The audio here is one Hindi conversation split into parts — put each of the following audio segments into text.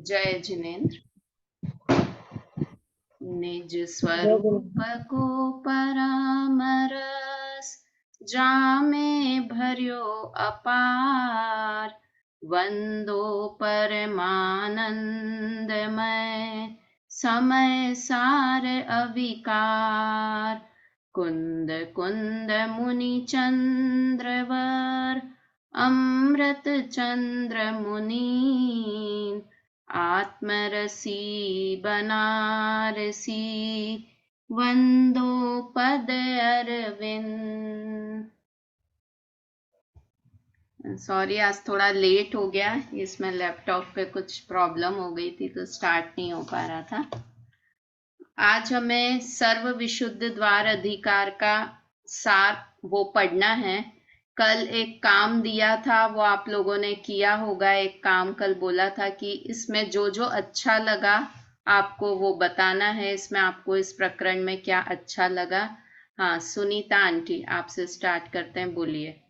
जय जिनेन्द्र। निज स्वरूप को परामरस जामे भर्यो अपार, वंदो परमानंदमय समय सार अविकार। कुंद कुंद मुनि चंद्रवर अमृत चंद्र मुनीन, आत्मरसी बनारसी वंदो पद अरविंद। सॉरी, आज थोड़ा लेट हो गया, इसमें लैपटॉप पे कुछ प्रॉब्लम हो गई थी तो स्टार्ट नहीं हो पा रहा था। आज हमें सर्व विशुद्ध द्वार अधिकार का सार वो पढ़ना है। कल एक काम दिया था, वो आप लोगों ने किया होगा। एक काम कल बोला था कि इसमें जो जो अच्छा लगा आपको वो बताना है। इसमें आपको इस प्रकरण में क्या अच्छा लगा। हाँ, सुनीता आंटी आपसे स्टार्ट करते हैं, बोलिए।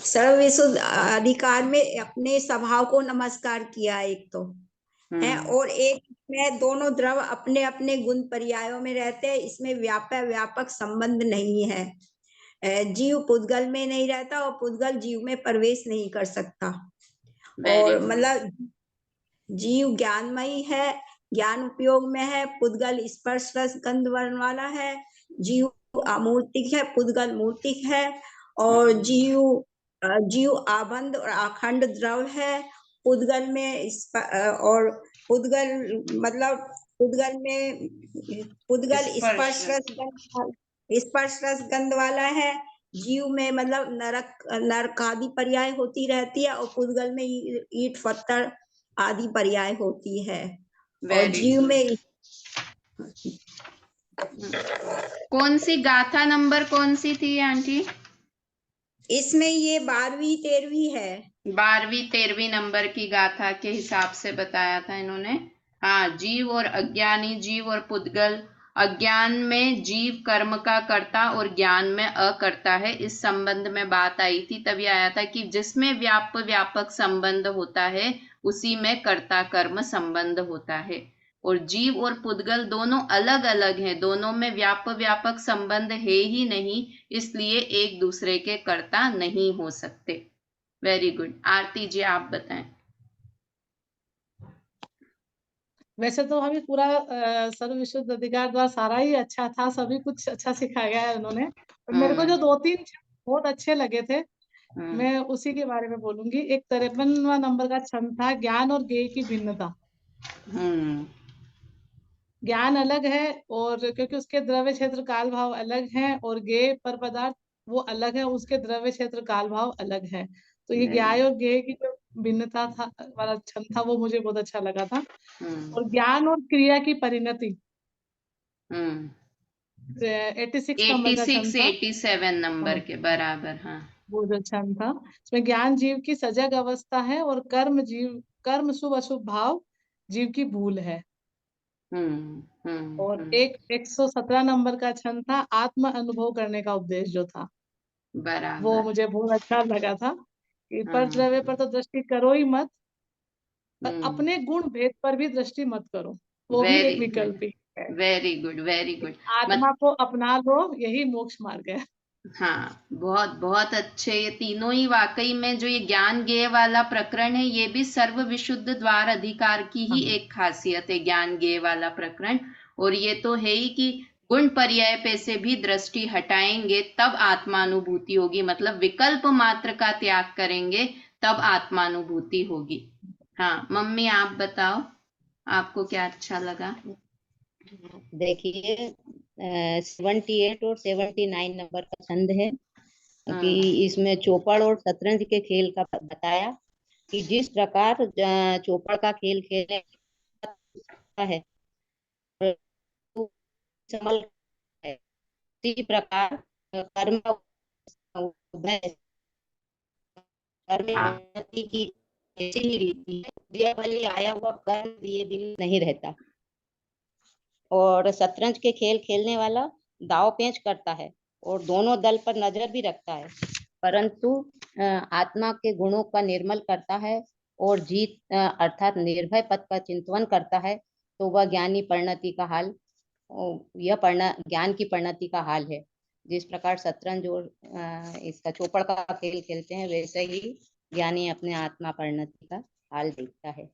सर्वविशुद्ध अधिकार में अपने स्वभाव को नमस्कार किया एक तो है, और एक में दोनों द्रव अपने अपने गुण पर्यायों में रहते हैं। इसमें व्यापक संबंध नहीं है। जीव पुद्गल में नहीं रहता और पुद्गल जीव में प्रवेश नहीं कर सकता। और मतलब जीव ज्ञानमयी है, ज्ञान उपयोग में है। पुद्गल स्पर्श रस गंध वर्ण वाला है। जीव अमूर्तिक है, पुद्गल मूर्तिक है। और जीव आबंध और अखंड द्रव है। पुद्गल में और पुद्गल मतलब पुद्गल में स्पर्श रस गंध वाला है। जीव में मतलब नरक आदि पर्याय होती रहती है, और पुद्गल में ईट पत्थर आदि पर्याय होती है। और जीव में कौन सी गाथा नंबर कौन सी थी आंटी? इसमें ये 12वीं 13वीं है। 12वीं 13वीं नंबर की गाथा के हिसाब से बताया था इन्होंने। हाँ, जीव और अज्ञानी, जीव और पुद्गल। अज्ञान में जीव कर्म का कर्ता और ज्ञान में अकर्ता है, इस संबंध में बात आई थी। तभी आया था कि जिसमें व्यापक संबंध होता है उसी में कर्ता कर्म संबंध होता है। और जीव और पुद्गल दोनों अलग अलग हैं, दोनों में व्यापक संबंध है ही नहीं, इसलिए एक दूसरे के कर्ता नहीं हो सकते। Very good. आरती जी आप बताएं। वैसे तो हमें पूरा सर्व विशुद्ध अधिकार द्वारा सारा ही अच्छा था, सभी कुछ अच्छा सिखाया गया है उन्होंने। मेरे को जो 2-3 बहुत अच्छे लगे थे, मैं उसी के बारे में बोलूंगी। एक 53वां नंबर का छंद था, ज्ञान और ज्ञेय की भिन्नता। ज्ञान अलग है, और क्योंकि उसके द्रव्य क्षेत्र काल भाव अलग है, और ज्ञेय पर पदार्थ वो अलग है, उसके द्रव्य क्षेत्र काल भाव अलग है। तो ये ज्ञान और ज्ञेय की जो भिन्नता था वाला छंद था, वो मुझे बहुत अच्छा लगा था। और ज्ञान और क्रिया की परिणति 87 नंबर के बराबर। हाँ, बहुत अच्छा था। इसमें ज्ञान जीव की सजग अवस्था है, और कर्म शुभ अशुभ भाव जीव की भूल है। और एक 117 नंबर का छंद था, आत्म अनुभव करने का उपदेश जो था बराबर, वो मुझे बहुत अच्छा लगा था कि पर द्रव्य पर तो दृष्टि करो ही मत, पर अपने गुण भेद पर भी दृष्टि मत करो, वो भी एक विकल्प ही है। Very good, very good. आत्मा को अपना लो, यही मोक्ष मार्ग है। हाँ, बहुत बहुत अच्छे। ये तीनों ही वाकई में, जो ये ज्ञान ज्ञेय वाला प्रकरण है, ये भी सर्व विशुद्ध द्वार अधिकार की ही एक खासियत है, ज्ञान ज्ञेय वाला प्रकरण। और ये तो है ही कि गुण पर्याय पे से भी दृष्टि हटाएंगे तब आत्मानुभूति होगी, मतलब विकल्प मात्र का त्याग करेंगे तब आत्मानुभूति होगी। हाँ मम्मी आप बताओ, आपको क्या अच्छा लगा? देखिए 78 और 79 नंबर का छंद है कि इसमें चौपड़ और शतरंज के खेल का बताया कि जिस प्रकार चौपड़ का खेल खेले है इसी प्रकार कर्म की ऐसी ही रीति है, आया हुआ कर्म दिए बिन नहीं रहता। और शतरंज के खेल खेलने वाला दाव पेंच करता है और दोनों दल पर नजर भी रखता है, परंतु आत्मा के गुणों का निर्मल करता है और जीत अर्थात निर्भय पद का चिंतन करता है तो वह ज्ञानी परिणति का हाल, यह ज्ञान की परिणति का हाल है। जिस प्रकार शतरंज और इसका चौपड़ का खेल खेलते हैं, वैसे ही ज्ञानी अपने आत्मा परिणति का हाल देखता है।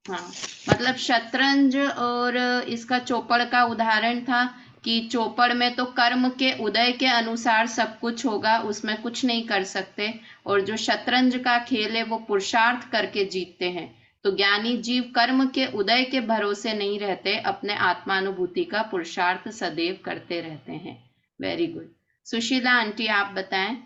हाँ, मतलब शतरंज और इसका चौपड़ का उदाहरण था कि चौपड़ में तो कर्म के उदय के अनुसार सब कुछ होगा, उसमें कुछ नहीं कर सकते, और जो शतरंज का खेल है वो पुरुषार्थ करके जीतते हैं। तो ज्ञानी जीव कर्म के उदय के भरोसे नहीं रहते, अपने आत्मानुभूति का पुरुषार्थ सदैव करते रहते हैं। Very good. सुशीला आंटी, आप बताएं।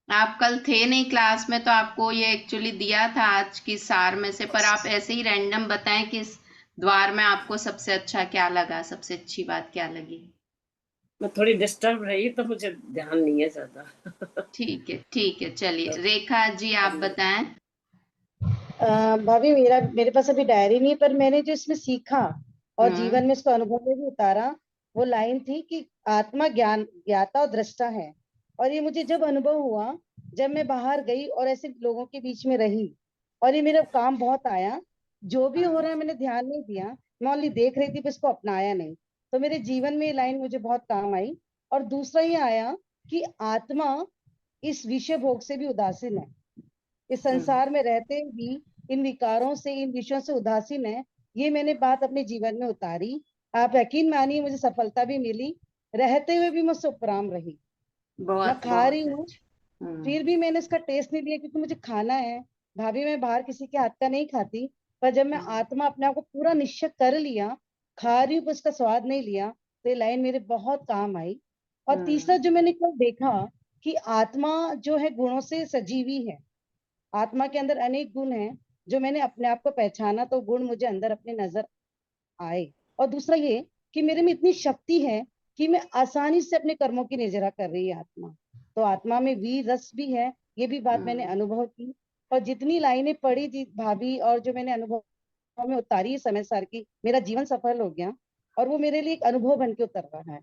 आप कल थे नहीं क्लास में, तो आपको ये एक्चुअली दिया था आज की सार में से, पर आप ऐसे ही रैंडम बताएं कि इस द्वार में आपको सबसे अच्छा क्या लगा, सबसे अच्छी बात क्या लगी। मैं थोड़ी डिस्टर्ब रही तो मुझे ध्यान नहीं है ज्यादा। ठीक है, चलिए रेखा जी आप बताएं। भाभी, मेरे पास अभी डायरी नहीं है, पर मैंने जो इसमें सीखा और जीवन में इसको अनुभव में भी उतारा, वो लाइन थी कि आत्मा ज्ञाता और दृष्टा है। और ये मुझे जब अनुभव हुआ, जब मैं बाहर गई और ऐसे लोगों के बीच में रही, और ये मेरा काम बहुत आया। जो भी हो रहा है मैंने ध्यान नहीं दिया, मैं ओनली देख रही थी, पर इसको अपनाया नहीं। तो मेरे जीवन में ये लाइन मुझे बहुत काम आई। और दूसरा ये आया कि आत्मा इस विषय भोग से भी उदासीन है, इस संसार में रहते भी इन विकारों से, इन विषयों से उदासीन है। ये मैंने बात अपने जीवन में उतारी। आप यकीन मानिए, मुझे सफलता भी मिली, रहते हुए भी मैं उपराम रही। मैं खा रही हूँ, फिर भी मैंने इसका टेस्ट नहीं लिया, क्योंकि मुझे खाना है। भाभी, मैं बाहर किसी के हाथ का नहीं खाती, पर जब मैं आत्मा अपने आप को पूरा निश्चय कर लिया, खा रही हूँ पर उसका स्वाद नहीं लिया, तो ये लाइन मेरे बहुत काम आई। और तीसरा जो मैंने कल देखा कि आत्मा जो है गुणों से सजीवी है, आत्मा के अंदर अनेक गुण हैं। जो मैंने अपने आप को पहचाना, तो गुण मुझे अंदर अपने नजर आए। और दूसरा ये कि मेरे में इतनी शक्ति है कि मैं आसानी से अपने कर्मों की निर्जरा कर रही है आत्मा। तो आत्मा में वीर रस भी है, ये भी बात मैंने अनुभव की। और जितनी लाइनें पढ़ी थी भाभी, और जो मैंने अनुभव में उतारी समय सार की, मेरा जीवन सफल हो गया। और वो मेरे लिए एक अनुभव बन के उतर रहा है,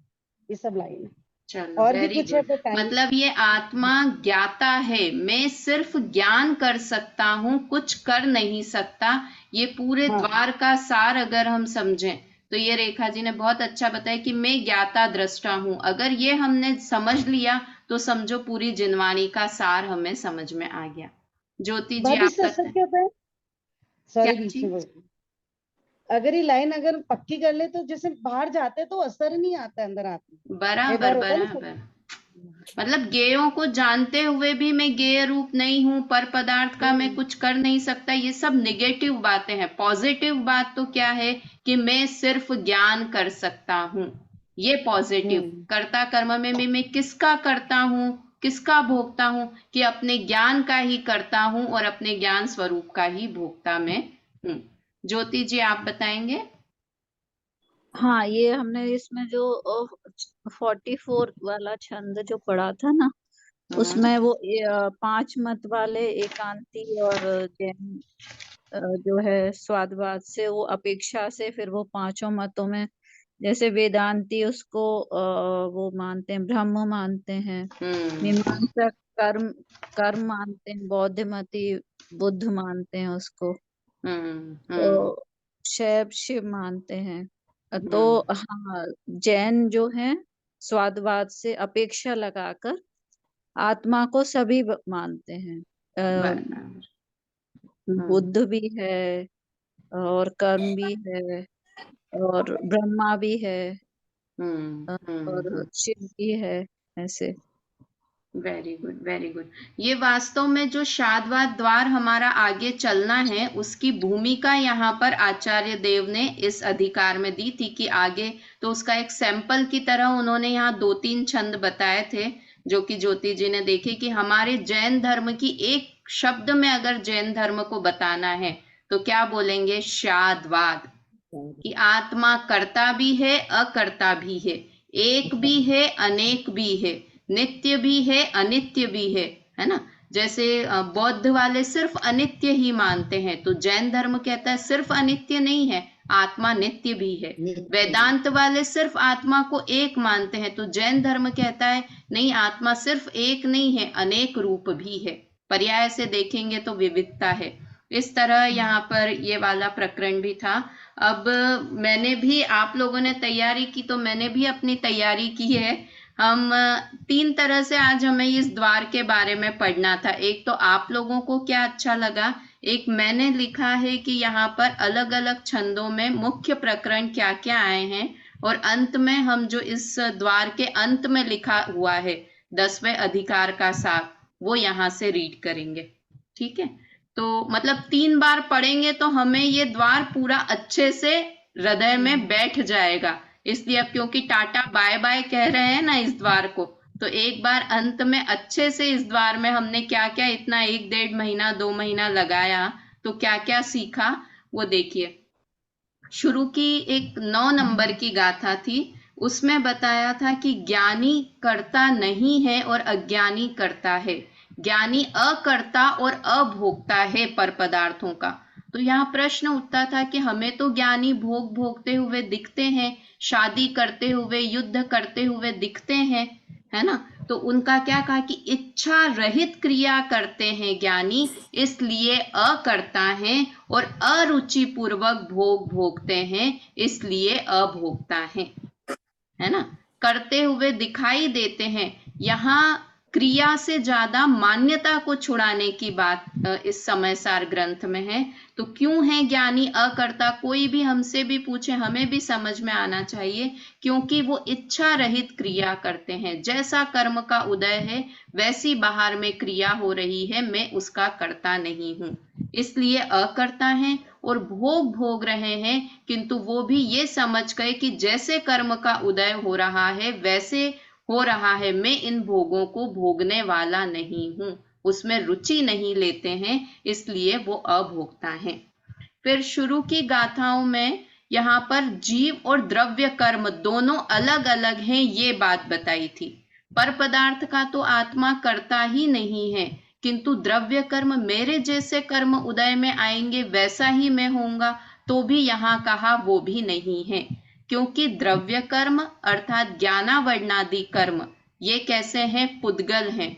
ये सब लाइनें। चलो, और भी वेरी कुछ है गुड। तो टाइम। मतलब ये आत्मा ज्ञाता है, मैं सिर्फ ज्ञान कर सकता हूँ, कुछ कर नहीं सकता। ये पूरे द्वार का सार अगर हम समझें, तो ये रेखा जी ने बहुत अच्छा बताया कि मैं ज्ञाता दृष्टा हूँ। अगर ये हमने समझ लिया, तो समझो पूरी जिनवाणी का सार हमें समझ में आ गया। ज्योति जी आप बताएं। क्या होता है? सॉरी, क्या बीच चीज? में अगर ये लाइन अगर पक्की कर ले, तो जैसे बाहर जाते तो असर नहीं आता अंदर आते। बराबर। मतलब गेयों को जानते हुए भी मैं गेय रूप नहीं हूँ, पर पदार्थ का मैं कुछ कर नहीं सकता, ये सब नेगेटिव बातें हैं। पॉजिटिव बात तो क्या है कि मैं सिर्फ ज्ञान कर सकता हूँ, ये पॉजिटिव। कर्ता कर्म में मैं किसका करता हूँ, किसका भोगता हूँ, कि अपने ज्ञान का ही करता हूँ और अपने ज्ञान स्वरूप का ही भोगता मैं हूँ। ज्योति जी आप बताएंगे। हाँ, ये हमने इसमें जो 44 वाला छंद जो पढ़ा था ना, उसमें वो 5 मत वाले एकांती और जैन जो है स्वादवाद से, वो अपेक्षा से, फिर वो पांचों मतों में, जैसे वेदांती उसको वो मानते हैं, ब्रह्म मानते हैं, मीमांसक कर्म मानते हैं, बौद्ध मती बुद्ध मानते हैं उसको, तो शैव शिव मानते हैं। तो हाँ, जैन जो है स्वादवाद से अपेक्षा लगाकर आत्मा को सभी मानते हैं। बुद्ध भी है और कर्म भी है और ब्रह्मा भी है और शिव भी है, ऐसे। Very good, very good. ये वास्तव में जो शादवाद द्वार हमारा आगे चलना है, उसकी भूमिका यहाँ पर आचार्य देव ने इस अधिकार में दी थी कि आगे, तो उसका एक सैंपल की तरह उन्होंने यहाँ 2-3 छंद बताए थे, जो कि ज्योति जी ने देखे कि हमारे जैन धर्म की एक शब्द में अगर जैन धर्म को बताना है तो क्या बोलेंगे? शादवाद। कि आत्मा कर्ता भी है, अकर्ता भी है, एक भी है, अनेक भी है, नित्य भी है, अनित्य भी है ना। जैसे बौद्ध वाले सिर्फ अनित्य ही मानते हैं, तो जैन धर्म कहता है सिर्फ अनित्य नहीं है, आत्मा नित्य भी है। वेदांत वाले सिर्फ आत्मा को एक मानते हैं, तो जैन धर्म कहता है नहीं, आत्मा सिर्फ एक नहीं है, अनेक रूप भी है। पर्याय से देखेंगे तो विविधता है। इस तरह यहाँ पर ये वाला प्रकरण भी था। अब मैंने भी, आप लोगों ने तैयारी की तो मैंने भी अपनी तैयारी की है। हम 3 तरह से आज हमें इस द्वार के बारे में पढ़ना था। एक तो आप लोगों को क्या अच्छा लगा, एक मैंने लिखा है कि यहाँ पर अलग अलग छंदों में मुख्य प्रकरण क्या क्या आए हैं, और अंत में हम जो इस द्वार के अंत में लिखा हुआ है 10वें अधिकार का सार, वो यहाँ से रीड करेंगे। ठीक है, तो मतलब 3 बार पढ़ेंगे तो हमें ये द्वार पूरा अच्छे से हृदय में बैठ जाएगा। इसलिए अब क्योंकि टाटा बाय बाय कह रहे हैं ना इस द्वार को, तो एक बार अंत में अच्छे से इस द्वार में हमने क्या क्या इतना 1-1.5 महीना 2 महीना लगाया तो क्या क्या सीखा वो देखिए। शुरू की एक 9 नंबर की गाथा थी, उसमें बताया था कि ज्ञानी करता नहीं है और अज्ञानी करता है। ज्ञानी अकर्ता और अभोक्ता है पर पदार्थों का। तो यहाँ प्रश्न उठता था कि हमें तो ज्ञानी भोग भोगते हुए दिखते हैं, शादी करते हुए, युद्ध करते हुए दिखते हैं, है ना। तो उनका क्या कहा कि इच्छा रहित क्रिया करते हैं ज्ञानी, इसलिए अकर्ता हैं, और अरुचि पूर्वक भोग भोगते हैं, इसलिए अभोक्ता हैं, है ना। करते हुए दिखाई देते हैं। यहाँ क्रिया से ज्यादा मान्यता को छुड़ाने की बात इस समय सार ग्रंथ में है। तो क्यों है ज्ञानी अकर्ता, कोई भी हमसे भी पूछे हमें भी समझ में आना चाहिए, क्योंकि वो इच्छा रहित क्रिया करते हैं। जैसा कर्म का उदय है वैसी बाहर में क्रिया हो रही है, मैं उसका कर्ता नहीं हूं, इसलिए अकर्ता हैं। और भोग भोग रहे हैं, किंतु वो भी ये समझ गए कि जैसे कर्म का उदय हो रहा है वैसे हो रहा है, मैं इन भोगों को भोगने वाला नहीं हूं, उसमें रुचि नहीं लेते हैं, इसलिए वो अभोक्ता हैं। फिर शुरू की गाथाओं में यहाँ पर जीव और द्रव्य कर्म दोनों अलग अलग हैं, ये बात बताई थी। पर पदार्थ का तो आत्मा करता ही नहीं है, किंतु द्रव्य कर्म मेरे जैसे कर्म उदय में आएंगे वैसा ही मैं होऊंगा, तो भी यहाँ कहा वो भी नहीं है। क्योंकि द्रव्य कर्म अर्थात ज्ञानावर्णादि कर्म ये कैसे हैं, पुद्गल हैं,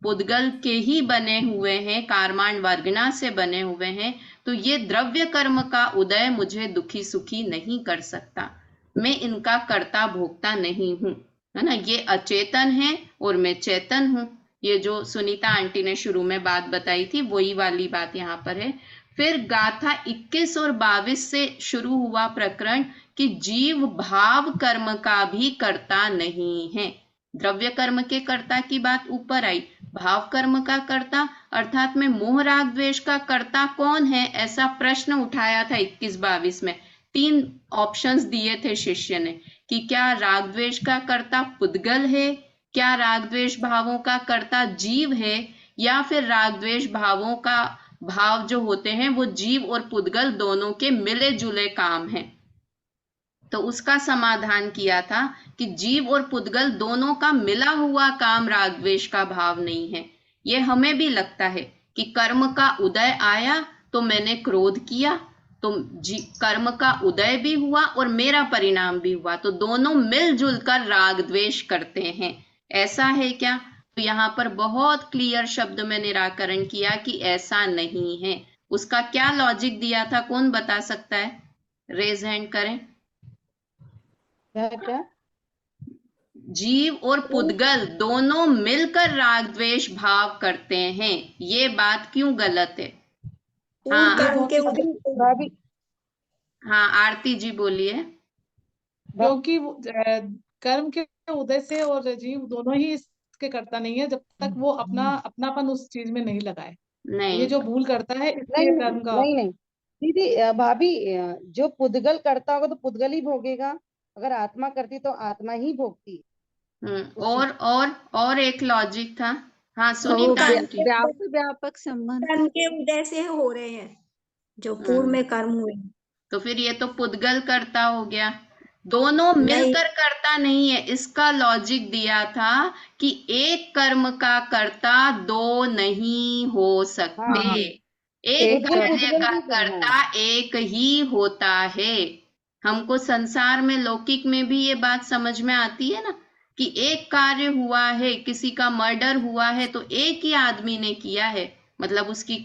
पुद्गल के ही बने हुए हैं, कार्माण वर्गना से बने हुए हैं। तो ये द्रव्य कर्म का उदय मुझे दुखी सुखी नहीं कर सकता, मैं इनका कर्ता भोक्ता नहीं हूं, है ना। ये अचेतन है और मैं चेतन हूं। ये जो सुनीता आंटी ने शुरू में बात बताई थी वही वाली बात यहाँ पर है। फिर गाथा 21 और 22 से शुरू हुआ प्रकरण कि जीव भाव कर्म का भी कर्ता नहीं है। द्रव्य कर्म के कर्ता की बात ऊपर आई, भाव कर्म का कर्ता अर्थात में मोह राग द्वेष का कर्ता कौन है, ऐसा प्रश्न उठाया था 21-22 में। 3 ऑप्शंस दिए थे शिष्य ने कि क्या राग द्वेष का कर्ता पुद्गल है, क्या राग द्वेष भावों का कर्ता जीव है, या फिर राग द्वेष भावों का भाव जो होते हैं वो जीव और पुद्गल दोनों के मिले जुले काम हैं। तो उसका समाधान किया था कि जीव और पुद्गल दोनों का मिला हुआ काम राग द्वेष का भाव नहीं है। ये हमें भी लगता है कि कर्म का उदय आया तो मैंने क्रोध किया, तो कर्म का उदय भी हुआ और मेरा परिणाम भी हुआ, तो दोनों मिलजुल कर राग द्वेष करते हैं, ऐसा है क्या। तो यहाँ पर बहुत क्लियर शब्द में निराकरण किया कि ऐसा नहीं है। उसका क्या लॉजिक दिया था, कौन बता सकता है, रेज हैंड करें। क्या जीव और पुद्गल दोनों मिलकर राग द्वेष भाव करते हैं, ये बात क्यों गलत है। हाँ कर्म के भाभी, हाँ आरती जी बोलिए। क्योंकि कर्म के उदय से और जीव दोनों ही इसके करता नहीं है जब तक वो अपनापन उस चीज में नहीं लगाए। नहीं, ये जो भूल करता है इसलिए नहीं कर्म का नहीं नहीं दीदी, भाभी, जो पुद्गल करता होगा तो पुद्गल ही भोगेगा, अगर आत्मा करती तो आत्मा ही भोगती। और एक लॉजिक था। हाँ वो सुनीता आंटी। व्यापक संबंध कर्म के उदय से हो रहे हैं जो पूर्व में कर्म हुए। तो फिर ये तो पुद्गल करता हो गया, दोनों मिलकर करता नहीं है। इसका लॉजिक दिया था कि एक कर्म का कर्ता 2 नहीं हो सकते, एक कार्य का कर्ता एक ही होता है। हमको संसार में लौकिक में भी ये बात समझ में आती है ना कि एक कार्य हुआ है, किसी का मर्डर हुआ है तो एक ही आदमी ने किया है, मतलब उसकी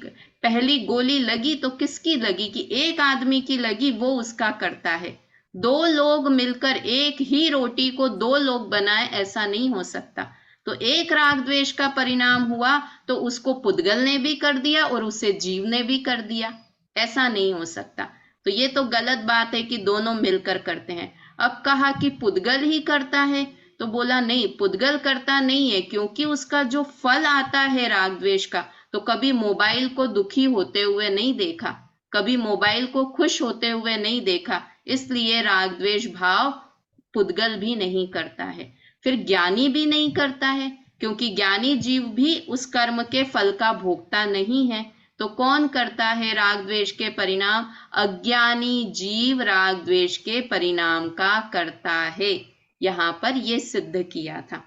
पहली गोली लगी तो किसकी लगी, कि एक आदमी की लगी, वो उसका कर्ता है। दो लोग मिलकर एक ही रोटी को दो लोग बनाए, ऐसा नहीं हो सकता। तो एक राग द्वेष का परिणाम हुआ तो उसको पुद्गल ने भी कर दिया और उसे जीव ने भी कर दिया, ऐसा नहीं हो सकता। तो ये तो गलत बात है कि दोनों मिलकर करते हैं। अब कहा कि पुद्गल ही करता है, तो बोला नहीं, पुद्गल करता नहीं है, क्योंकि उसका जो फल आता है राग द्वेष का, तो कभी मोबाइल को दुखी होते हुए नहीं देखा, कभी मोबाइल को खुश होते हुए नहीं देखा, इसलिए राग द्वेष भाव पुद्गल भी नहीं करता है। फिर ज्ञानी भी नहीं करता है, क्योंकि ज्ञानी जीव भी उस कर्म के फल का भोगता नहीं है। तो कौन करता है राग द्वेष के परिणाम? अज्ञानी जीव राग द्वेष के परिणाम का करता है। यहाँ पर ये सिद्ध किया था,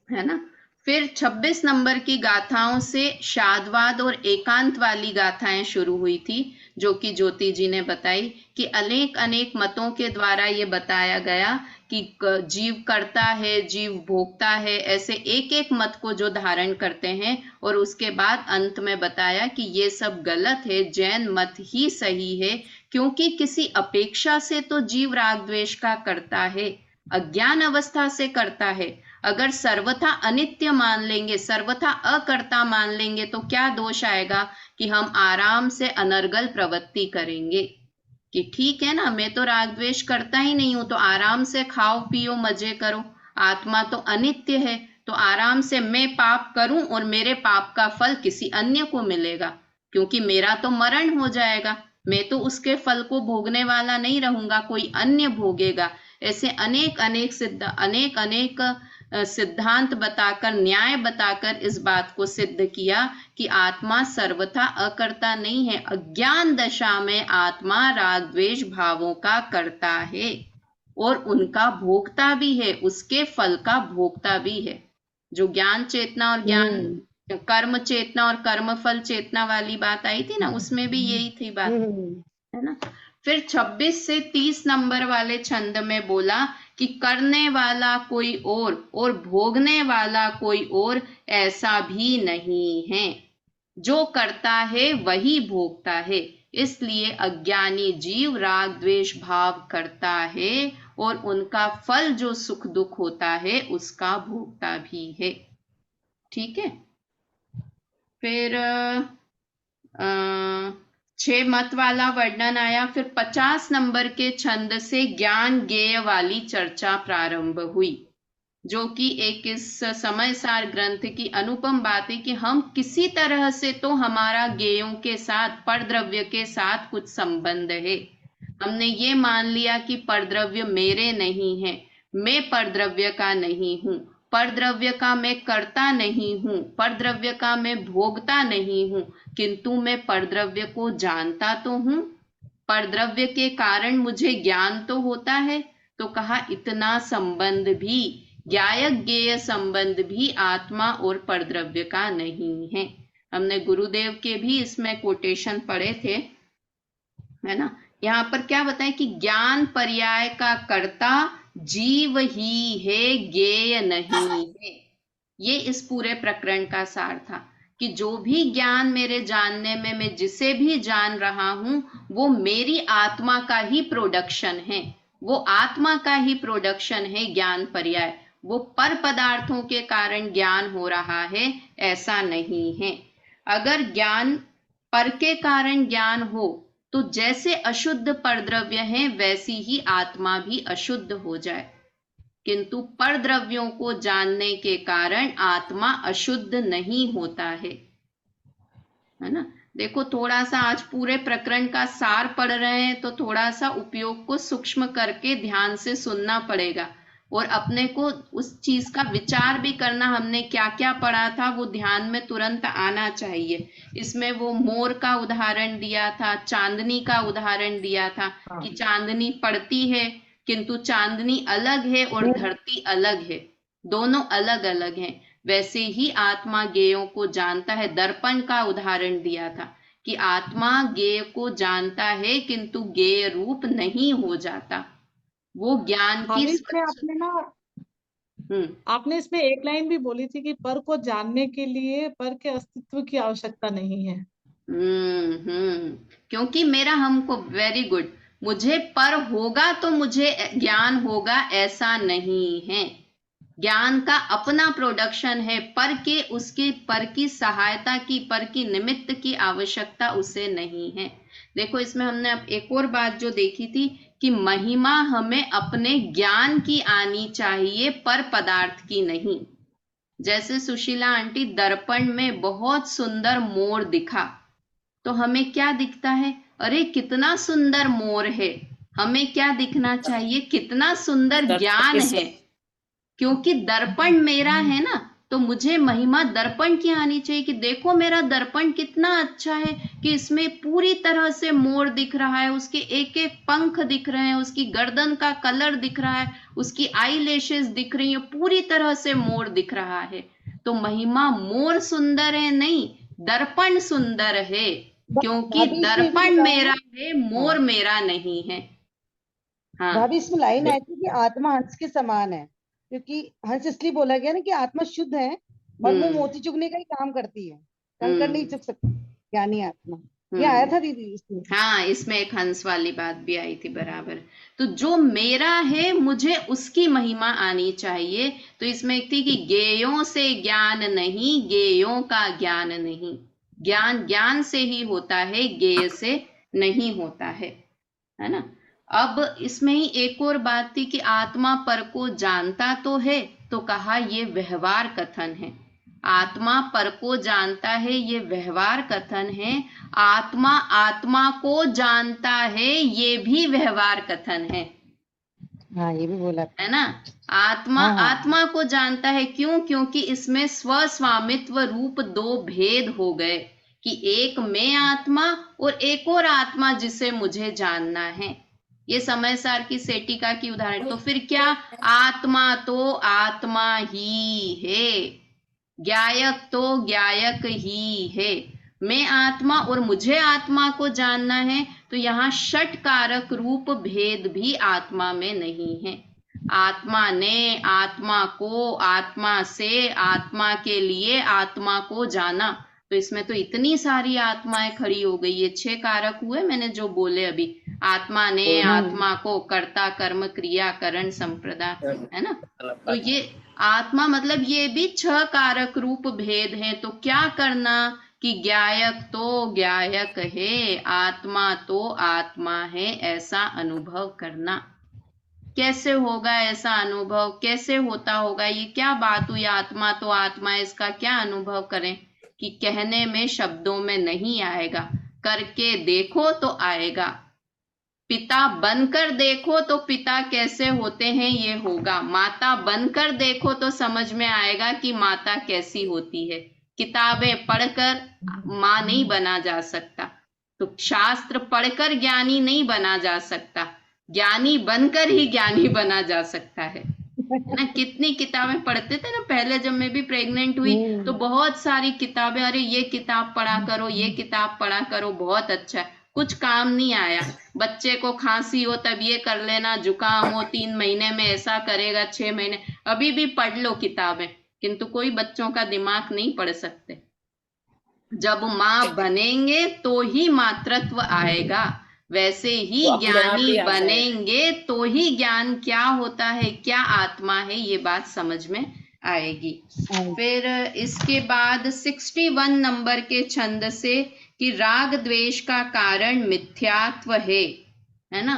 है ना। फिर 26 नंबर की गाथाओं से शादवाद और एकांत वाली गाथाएं शुरू हुई थी, जो कि ज्योति जी ने बताई कि अनेक अनेक मतों के द्वारा ये बताया गया कि जीव करता है, जीव भोगता है, ऐसे एक एक मत को जो धारण करते हैं, और उसके बाद अंत में बताया कि ये सब गलत है, जैन मत ही सही है, क्योंकि किसी अपेक्षा से तो जीव राग द्वेष का करता है, अज्ञान अवस्था से करता है। अगर सर्वथा अनित्य मान लेंगे, सर्वथा अकर्ता मान लेंगे, तो क्या दोष आएगा कि हम आराम से अनर्गल प्रवृत्ति करेंगे कि ठीक है ना, मैं तो राग द्वेष करता ही नहीं हूं, तो आराम से खाओ पियो मजे करो। आत्मा तो अनित्य है, तो आराम से मैं पाप करूं और मेरे पाप का फल किसी अन्य को मिलेगा, क्योंकि मेरा तो मरण हो जाएगा, मैं तो उसके फल को भोगने वाला नहीं रहूंगा, कोई अन्य भोगेगा। ऐसे अनेक अनेक सिद्धांत बताकर, न्याय बताकर इस बात को सिद्ध किया कि आत्मा सर्वथा अकर्ता नहीं है, अज्ञान दशा में आत्मा राग द्वेष भावों का करता है और उनका भोगता भी है, उसके फल का भोगता भी है। जो ज्ञान चेतना और ज्ञान कर्म चेतना और कर्म फल चेतना वाली बात आई थी ना, उसमें भी यही थी बात, है ना। फिर 26 से 30 नंबर वाले छंद में बोला कि करने वाला कोई और भोगने वाला कोई और, ऐसा भी नहीं है, जो करता है वही भोगता है, इसलिए अज्ञानी जीव राग द्वेष भाव करता है और उनका फल जो सुख दुख होता है उसका भोगता भी है। ठीक है। फिर 6 मत वाला वर्णन आया। फिर 50 नंबर के छंद से ज्ञान गेय वाली चर्चा प्रारंभ हुई, जो कि एक इस समय सार ग्रंथ की अनुपम बात है कि हम किसी तरह से तो हमारा गेयों के साथ, परद्रव्य के साथ कुछ संबंध है। हमने ये मान लिया कि परद्रव्य मेरे नहीं है, मैं परद्रव्य का नहीं हूं, परद्रव्य का मैं करता नहीं हूं, परद्रव्य का मैं भोगता नहीं हूं, किंतु मैं परद्रव्य को जानता तो हूं, परद्रव्य के कारण मुझे ज्ञान तो होता है। तो कहा इतना संबंध भी, ज्ञायक ज्ञेय संबंध भी आत्मा और परद्रव्य का नहीं है। हमने गुरुदेव के भी इसमें कोटेशन पढ़े थे, है ना। यहाँ पर क्या बताएं कि ज्ञान पर्याय का कर्ता जीव ही है, ज्ञेय नहीं है। ये इस पूरे प्रकरण का सार था कि जो भी ज्ञान मेरे जानने में, मैं जिसे भी जान रहा हूं, वो मेरी आत्मा का ही प्रोडक्शन है, वो आत्मा का ही प्रोडक्शन है ज्ञान पर्याय, वो पर पदार्थों के कारण ज्ञान हो रहा है, ऐसा नहीं है। अगर ज्ञान पर के कारण ज्ञान हो तो जैसे अशुद्ध परद्रव्य है वैसी ही आत्मा भी अशुद्ध हो जाए, किंतु परद्रव्यों को जानने के कारण आत्मा अशुद्ध नहीं होता है ना। देखो थोड़ा सा आज पूरे प्रकरण का सार पढ़ रहे हैं, तो थोड़ा सा उपयोग को सूक्ष्म करके ध्यान से सुनना पड़ेगा और अपने को उस चीज का विचार भी करना, हमने क्या क्या पढ़ा था वो ध्यान में तुरंत आना चाहिए। इसमें वो मोर का उदाहरण दिया था, चांदनी का उदाहरण दिया था कि चांदनी पड़ती है किंतु चांदनी अलग है और धरती अलग है, दोनों अलग अलग हैं। वैसे ही आत्मा ज्ञेयों को जानता है। दर्पण का उदाहरण दिया था कि आत्मा ज्ञेय को जानता है किंतु ज्ञेय रूप नहीं हो जाता, वो ज्ञान की इसमें आपने ना आपने इसमें एक लाइन भी बोली थी कि पर को जानने के लिए पर के अस्तित्व की आवश्यकता नहीं है। क्योंकि मेरा हमको वेरी गुड, मुझे पर होगा तो मुझे ज्ञान होगा ऐसा नहीं है। ज्ञान का अपना प्रोडक्शन है, पर के उसके पर की सहायता की, पर की निमित्त की आवश्यकता उसे नहीं है। देखो इसमें हमने अब एक और बात जो देखी थी कि महिमा हमें अपने ज्ञान की आनी चाहिए, पर पदार्थ की नहीं। जैसे सुशीला आंटी, दर्पण में बहुत सुंदर मोर दिखा तो हमें क्या दिखता है? अरे कितना सुंदर मोर है। हमें क्या दिखना चाहिए? कितना सुंदर ज्ञान है। क्योंकि दर्पण मेरा है ना, तो मुझे महिमा दर्पण की आनी चाहिए कि देखो मेरा दर्पण कितना अच्छा है, कि इसमें पूरी तरह से मोर दिख रहा है, उसके एक एक पंख दिख रहे हैं, उसकी गर्दन का कलर दिख रहा है, उसकी आई लैशेस दिख रही है, पूरी तरह से मोर दिख रहा है। तो महिमा मोर सुंदर है नहीं, दर्पण सुंदर है, क्योंकि दर्पण मेरा है, मोर मेरा नहीं है। हाँ भाभी, इसमें लाइन आई थी कि आत्मा हंस के समान है, क्योंकि हंस इसलिए बोला गया ना कि आत्मा शुद्ध है और वो मोती चुगने का ही काम करती है, कंकड़ नहीं चुग सकती ज्ञानी आत्मा। ये आया था दीदी इसमें। हाँ, इसमें एक हंस वाली बात भी आई थी, बराबर। तो जो मेरा है मुझे उसकी महिमा आनी चाहिए। तो इसमें एक थी कि ज्ञेयों से ज्ञान नहीं, ज्ञेयों का ज्ञान नहीं। ज्ञान ज्ञान से ही होता है, ज्ञेय से नहीं होता है ना। अब इसमें ही एक और बात थी कि आत्मा पर को जानता तो है, तो कहा ये व्यवहार कथन है। आत्मा पर को जानता है, ये व्यवहार कथन है। आत्मा आत्मा को जानता है, ये भी व्यवहार कथन है। हाँ, ये भी बोला है ना। आत्मा आत्मा को जानता है, क्यों? क्योंकि इसमें स्व स्वामित्व रूप दो भेद हो गए कि एक मैं आत्मा और एक और आत्मा जिसे मुझे जानना है। ये समय सार की सेटिका की उदाहरण। तो फिर क्या? आत्मा तो आत्मा ही है, ज्ञायक तो ज्ञायक ही है। मैं आत्मा और मुझे आत्मा को जानना है, तो यहाँ षट कारक रूप भेद भी आत्मा में नहीं है। आत्मा ने आत्मा को, आत्मा से, आत्मा के लिए आत्मा को जाना, तो इसमें तो इतनी सारी आत्माएं खड़ी हो गई। ये 6 कारक हुए मैंने जो बोले अभी। आत्मा ने आत्मा को, कर्ता कर्म क्रिया करण संप्रदाय, है ना। तो ये आत्मा मतलब ये भी 6 कारक रूप भेद है। तो क्या करना कि ज्ञायक तो ज्ञायक है, आत्मा तो आत्मा है, ऐसा अनुभव करना। कैसे होगा ऐसा अनुभव? कैसे होता होगा? ये क्या बात हुई? आत्मा तो आत्मा है, इसका क्या अनुभव करें? कि कहने में, शब्दों में नहीं आएगा, करके देखो तो आएगा। पिता बनकर देखो तो पिता कैसे होते हैं ये होगा। माता बनकर देखो तो समझ में आएगा कि माता कैसी होती है। किताबें पढ़कर माँ नहीं बना जा सकता, तो शास्त्र पढ़कर ज्ञानी नहीं बना जा सकता, ज्ञानी बनकर ही ज्ञानी बना जा सकता है ना। कितनी किताबें पढ़ते थे ना पहले, जब मैं भी प्रेग्नेंट हुई तो बहुत सारी किताबें, अरे ये किताब पढ़ा करो, ये किताब पढ़ा करो, बहुत अच्छा है। कुछ काम नहीं आया। बच्चे को खांसी हो तब ये कर लेना, जुकाम हो 3 महीने में ऐसा करेगा, 6 महीने, अभी भी पढ़ लो किताबें, किंतु कोई बच्चों का दिमाग नहीं पढ़ सकते। जब माँ बनेंगे तो ही मातृत्व आएगा, वैसे ही ज्ञानी बनेंगे तो ही ज्ञान क्या होता है, क्या आत्मा है, ये बात समझ में आएगी। फिर इसके बाद 61 नंबर के छंद से कि राग द्वेष का कारण मिथ्यात्व है ना।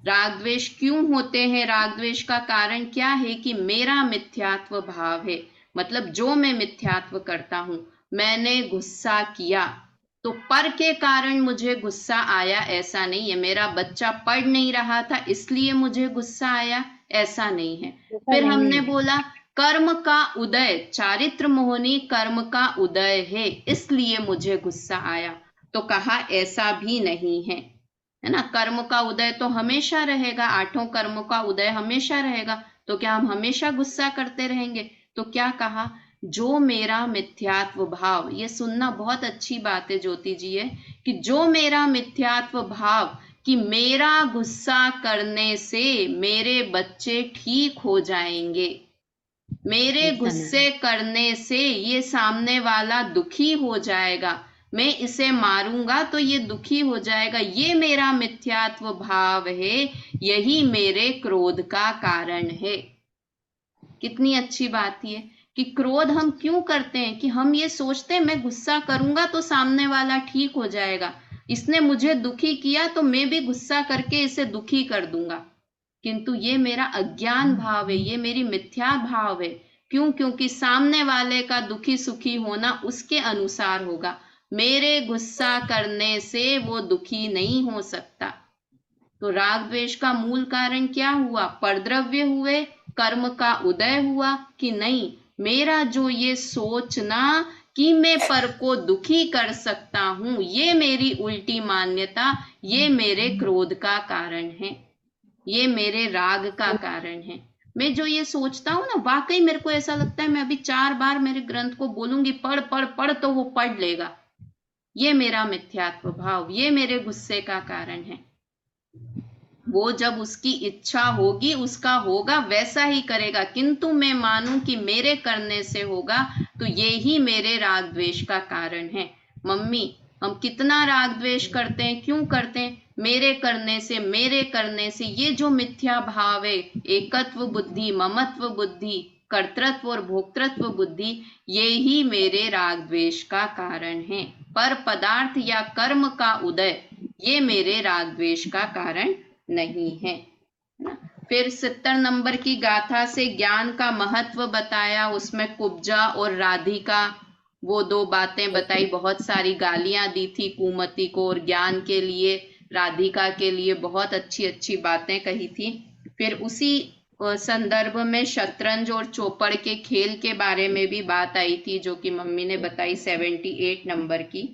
राग द्वेष क्यों होते हैं? राग द्वेष का कारण क्या है? कि मेरा मिथ्यात्व भाव है, मतलब जो मैं मिथ्यात्व करता हूं। मैंने गुस्सा किया तो पर के कारण मुझे गुस्सा आया, ऐसा नहीं है। मेरा बच्चा पढ़ नहीं रहा था इसलिए मुझे गुस्सा आया, ऐसा नहीं है। फिर हमने बोला कर्म का उदय, चारित्र मोहनी कर्म का उदय है इसलिए मुझे गुस्सा आया, तो कहा ऐसा भी नहीं है ना। कर्म का उदय तो हमेशा रहेगा, 8 कर्मों का उदय हमेशा रहेगा, तो क्या हम हमेशा गुस्सा करते रहेंगे? तो क्या कहा? जो मेरा मिथ्यात्व भाव, ये सुनना बहुत अच्छी बात है ज्योति जी, है कि जो मेरा मिथ्यात्व भाव कि मेरा गुस्सा करने से मेरे बच्चे ठीक हो जाएंगे, मेरे गुस्से करने से ये सामने वाला दुखी हो जाएगा, मैं इसे मारूंगा तो ये दुखी हो जाएगा, ये मेरा मिथ्यात्व भाव है, यही मेरे क्रोध का कारण है। कितनी अच्छी बात है कि क्रोध हम क्यों करते हैं, कि हम ये सोचते हैं मैं गुस्सा करूंगा तो सामने वाला ठीक हो जाएगा, इसने मुझे दुखी किया तो मैं भी गुस्सा करके इसे दुखी कर दूंगा। किंतु ये मेरा अज्ञान भाव है, ये मेरी मिथ्या भाव है। क्यों? क्योंकि सामने वाले का दुखी सुखी होना उसके अनुसार होगा, मेरे गुस्सा करने से वो दुखी नहीं हो सकता। तो राग द्वेष का मूल कारण क्या हुआ? परद्रव्य हुए, कर्म का उदय हुआ कि नहीं, मेरा जो ये सोचना कि मैं पर को दुखी कर सकता हूं, ये मेरी उल्टी मान्यता, ये मेरे क्रोध का कारण है, ये मेरे राग का कारण है। मैं जो ये सोचता हूँ ना, वाकई मेरे को ऐसा लगता है मैं अभी 4 बार मेरे ग्रंथ को बोलूंगी पढ़ पढ़ पढ़ तो वो पढ़ लेगा, ये मेरा मिथ्यात्व भाव, ये मेरे गुस्से का कारण है। वो जब उसकी इच्छा होगी उसका होगा, वैसा ही करेगा, किंतु मैं मानूं कि मेरे करने से होगा तो ये ही मेरे राग द्वेष का कारण है। मम्मी, हम कितना राग द्वेष करते हैं, क्यों करते हैं? मेरे करने से, मेरे करने से। ये जो मिथ्या भाव है, एकत्व बुद्धि, ममत्व बुद्धि, कर्तृत्व और भोक्तृत्व बुद्धि, ये ही मेरे राग द्वेष का कारण है। पर पदार्थ या कर्म का उदय ये मेरे राग द्वेष का कारण नहीं है। फिर 70 नंबर की गाथा से ज्ञान का महत्व बताया, उसमें कुब्जा और राधिका वो 2 बातें बताई, बहुत सारी गालियां दी थी कुमति को, और ज्ञान के लिए, राधिका के लिए बहुत अच्छी अच्छी बातें कही थी। फिर उसी संदर्भ में शतरंज और चौपड़ के खेल के बारे में भी बात आई थी, जो कि मम्मी ने बताई 78 नंबर की।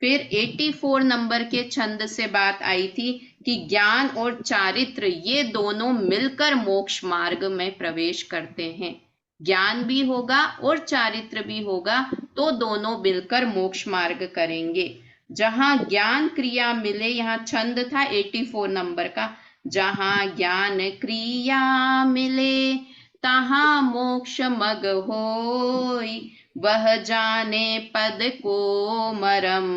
फिर 84 नंबर के छंद से बात आई थी कि ज्ञान और चारित्र ये दोनों मिलकर मोक्ष मार्ग में प्रवेश करते हैं। ज्ञान भी होगा और चारित्र भी होगा तो दोनों मिलकर मोक्ष मार्ग करेंगे। जहां ज्ञान क्रिया मिले, यहाँ छंद था 84 नंबर का, जहां ज्ञान क्रिया मिले तहां मोक्ष मग होई, वह जाने पद को मरम,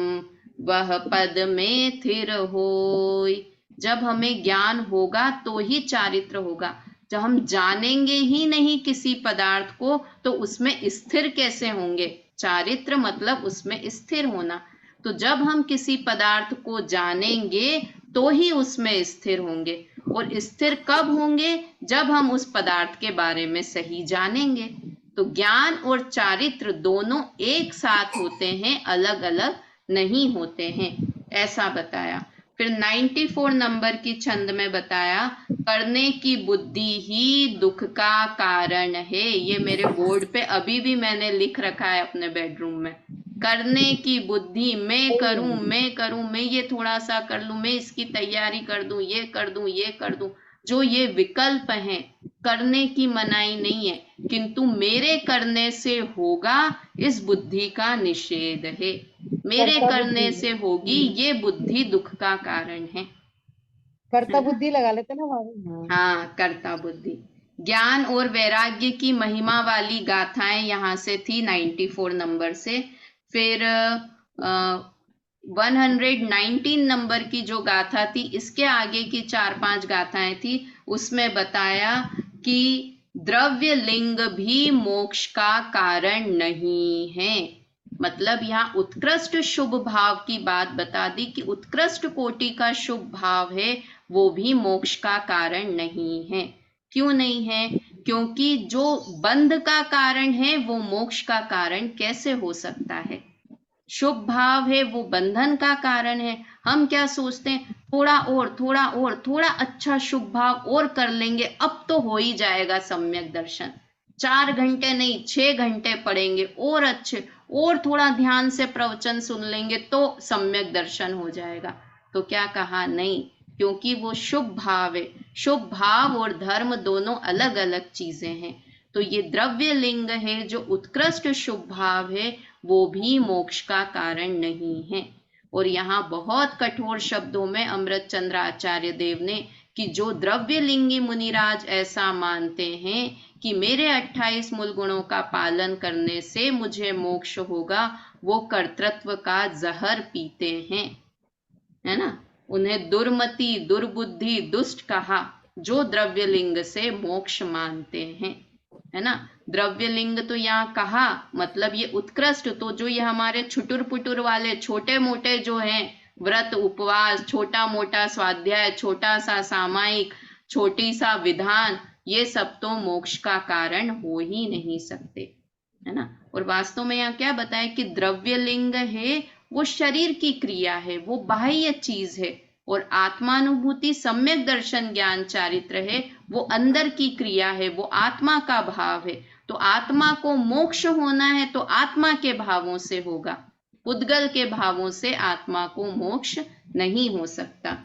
वह पद में थिर होई। जब हमें ज्ञान होगा तो ही चारित्र होगा, जब हम जानेंगे ही नहीं किसी पदार्थ को तो उसमें स्थिर कैसे होंगे? चारित्र मतलब उसमें स्थिर होना। तो जब हम किसी पदार्थ को जानेंगे तो ही उसमें स्थिर होंगे, और स्थिर कब होंगे? जब हम उस पदार्थ के बारे में सही जानेंगे। तो ज्ञान और चारित्र दोनों एक साथ होते हैं, अलग अलग नहीं होते हैं, ऐसा बताया। फिर 94 नंबर की छंद में बताया, करने की बुद्धि ही दुख का कारण है। ये मेरे बोर्ड पे अभी भी मैंने लिख रखा है अपने बेडरूम में, करने की बुद्धि, मैं करूं, मैं करूं, मैं ये थोड़ा सा कर लूं, मैं इसकी तैयारी कर दूं, ये कर दूं, ये कर दूं, जो ये विकल्प हैं, करने की मनाही नहीं है, किंतु मेरे करने से होगा इस बुद्धि का निषेध है। मेरे करने से होगी ये बुद्धि दुख का कारण है। कर्ता बुद्धि लगा लेते ना वहां। हाँ, कर्ता बुद्धि। ज्ञान और वैराग्य की महिमा वाली गाथाएं यहाँ से थी 94 नंबर से। फिर 119 नंबर की जो गाथा थी, इसके आगे की 4-5 गाथाएं थी, उसमें बताया कि द्रव्य लिंग भी मोक्ष का कारण नहीं है। मतलब यहाँ उत्कृष्ट शुभ भाव की बात बता दी कि उत्कृष्ट कोटि का शुभ भाव है, वो भी मोक्ष का कारण नहीं है। क्यों नहीं है? क्योंकि जो बंध का कारण है वो मोक्ष का कारण कैसे हो सकता है? शुभ भाव है वो बंधन का कारण है। हम क्या सोचते हैं, थोड़ा और थोड़ा और थोड़ा अच्छा शुभ भाव और कर लेंगे, अब तो हो ही जाएगा सम्यक दर्शन। 4 घंटे नहीं 6 घंटे पढ़ेंगे और अच्छे, और थोड़ा ध्यान से प्रवचन सुन लेंगे तो सम्यक दर्शन हो जाएगा। तो क्या कहा? नहीं, क्योंकि वो शुभ भाव है। शुभ भाव और धर्म दोनों अलग अलग चीजें हैं। तो ये द्रव्य लिंग है जो उत्कृष्ट शुभ भाव है, वो भी मोक्ष का कारण नहीं है। और यहाँ बहुत कठोर शब्दों में अमृत चंद्र आचार्य देव ने कि जो द्रव्यलिंगी मुनिराज ऐसा मानते हैं कि मेरे 28 मूल गुणों का पालन करने से मुझे मोक्ष होगा, वो कर्तृत्व का जहर पीते हैं, है ना। उन्हें दुर्मति, दुर्बुद्धि, दुष्ट कहा, जो द्रव्यलिंग से मोक्ष मानते हैं, है ना। द्रव्यलिंग तो यहाँ कहा मतलब ये उत्कृष्ट, तो जो ये हमारे छुटुर पुटुर वाले छोटे मोटे जो हैं, व्रत उपवास, छोटा मोटा स्वाध्याय, छोटा सा सामायिक, छोटी सा विधान, ये सब तो मोक्ष का कारण हो ही नहीं सकते, है ना। और वास्तव में यहाँ क्या बताया कि द्रव्यलिंग है वो शरीर की क्रिया है, वो बाह्य चीज है, और आत्मानुभूति सम्यक दर्शन ज्ञान चारित्र है, वो अंदर की क्रिया है, वो आत्मा का भाव है। तो आत्मा को मोक्ष होना है तो आत्मा के भावों से होगा, पुद्गल के भावों से आत्मा को मोक्ष नहीं हो सकता।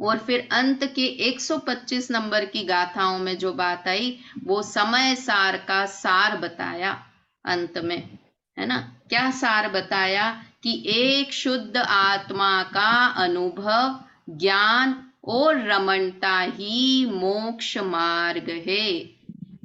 और फिर अंत के 125 नंबर की गाथाओं में जो बात आई वो समय सार का सार बताया अंत में, है ना। क्या सार बताया कि एक शुद्ध आत्मा का अनुभव, ज्ञान और रमणता ही मोक्ष मार्ग है।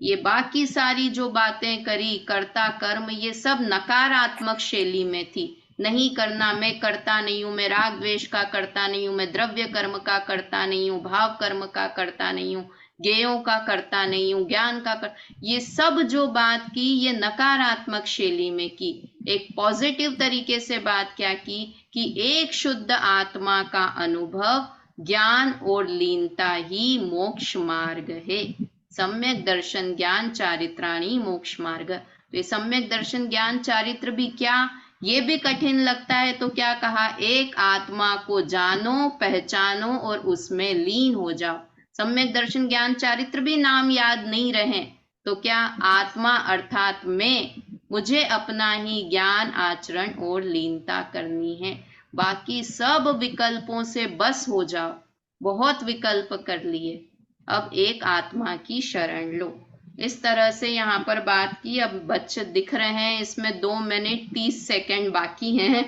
ये बाकी सारी जो बातें करी, कर्ता कर्म, ये सब नकारात्मक शैली में थी। नहीं करना, मैं करता नहीं हूं, मैं राग द्वेष का करता नहीं हूं, मैं द्रव्य कर्म का करता नहीं हूं, भाव कर्म का करता नहीं हूं, ज्ञेयों का करता नहीं हूं, ज्ञान का ये सब जो बात की ये नकारात्मक शैली में की। एक पॉजिटिव तरीके से बात क्या की कि एक शुद्ध आत्मा का अनुभव, ज्ञान और लीनता ही मोक्ष मार्ग है। सम्यक दर्शन ज्ञान चारित्राणी मोक्ष मार्ग। तो ये सम्यक दर्शन ज्ञान चारित्र भी क्या, ये भी कठिन लगता है, तो क्या कहा, एक आत्मा को जानो, पहचानो और उसमें लीन हो जाओ। सम्यक दर्शन ज्ञान चारित्र भी नाम याद नहीं रहे तो क्या, आत्मा अर्थात मैं, मुझे अपना ही ज्ञान, आचरण और लीनता करनी है। बाकी सब विकल्पों से बस हो जाओ, बहुत विकल्प कर लिए, अब एक आत्मा की शरण लो। इस तरह से यहाँ पर बात की। अब बच्चे दिख रहे हैं, इसमें 2 मिनट 30 सेकंड बाकी हैं,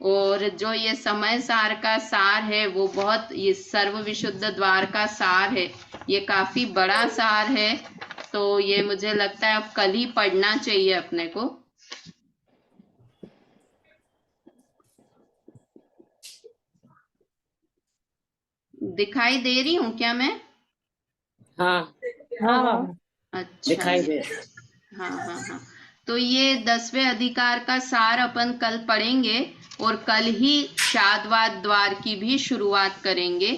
और जो ये समय सार का सार है वो बहुत, ये सर्व विशुद्ध द्वार का सार है, ये काफी बड़ा सार है, तो ये मुझे लगता है अब कल ही पढ़ना चाहिए अपने को। दिखाई दे रही हूँ क्या मैं? हाँ हाँ अच्छा, दिखाई दे। हाँ हाँ हाँ। तो ये 10वें अधिकार का सार अपन कल पढ़ेंगे, और कल ही शादवाद द्वार की भी शुरुआत करेंगे,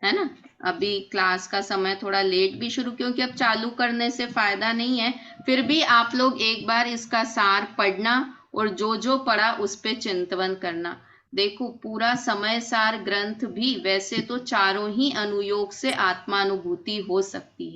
है ना। अभी क्लास का समय थोड़ा लेट भी शुरू, क्योंकि अब चालू करने से फायदा नहीं है। फिर भी आप लोग एक बार इसका सार पढ़ना और जो जो पढ़ा उस पे चिंतन करना। देखो पूरा समय सार ग्रंथ भी वैसे तो चारों ही अनुयोग से आत्मानुभूति हो सकती है।